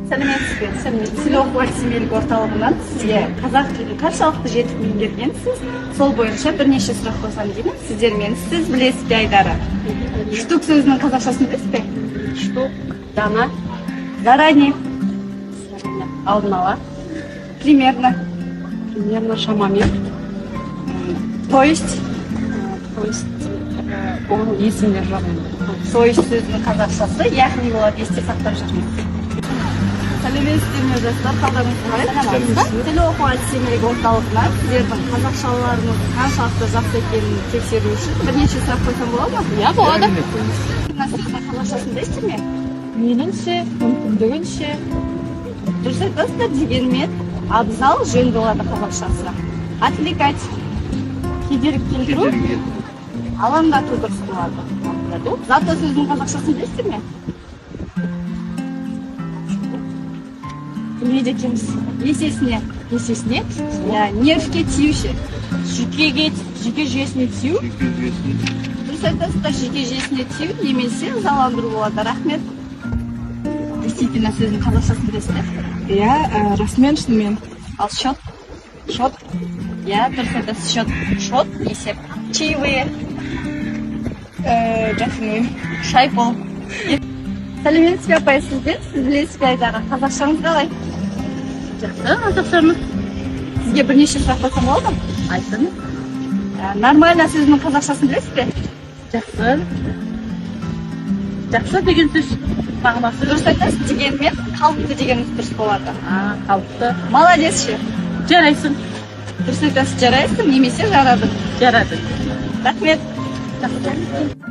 сәлеметсіз бе? Селохова семейлік орталығынан сізге қазақ тілін қаншалықты жетік меңгергенсіз, сол бойынша бірнеше сұрақ қойсам деймін. Сіздермен сіз білесіз бе Айдары? Штук сөзінің қазақшасын білесіз бе? Штук, дана, Заранее, алдын ала, примерно, шамамен, то есть, оның есімде жоқ. то есть сөзінің қазақшасы, яғни болады есте сақтап жүрміз. Сәлеметсіздер ме жастар, қалдарыңыз қалай? Селохова семейлік орталығынан сіздердің қазақшаларыңыздың қаншалықты жақсы екенін тексеру үшін бірнеше сұрақ қойсам болады ма? Иә, болады. Сөздің қазақшасын білесіздер ме? Меніңше, мүмкіндігінше, Дұрыс айтасыздар, дегенмен абзал жөн болады қазақшасы. Отвлекать, кедергі келтіру, алаңдату дұрыс болады. Зато сөздің қазақшасын білесіздер ме? не екенбіз? Есесіне, Иә, нервке тиюші. жүйке жүйесіне тию. Дұрыс айтасыздар, жүйке жүйесіне тию немесе ызаландыру болады. Рахмет. Действительно сөздің қазақшасын білесіздер. Иә, расымен шынымен. Ал счет? Иә, дұрыс айтасыз, счет, есеп. Чаевые. Жақсы. Шайпол. Сәлеметсіз бе апай, сіз білесіз бе Айдары? Қазақшаңыз қалай? Жақсы, қазақшамыз. Сізге бірнеше сұрақ қойсам болады ма? Айтыңыз. Нормально сөзінің қазақшасын білесіз бе? Жақсы. Жақсы деген сөз мағынасы. Дұрыс айтасыз, дегенмен қалыпты дегеніңіз дұрыс болады. Қалыпты. Молодец ше. Жарайсың. Дұрыс айтасыз, жарайсың немесе жарады. Жарады. Рахмет. Жақсы.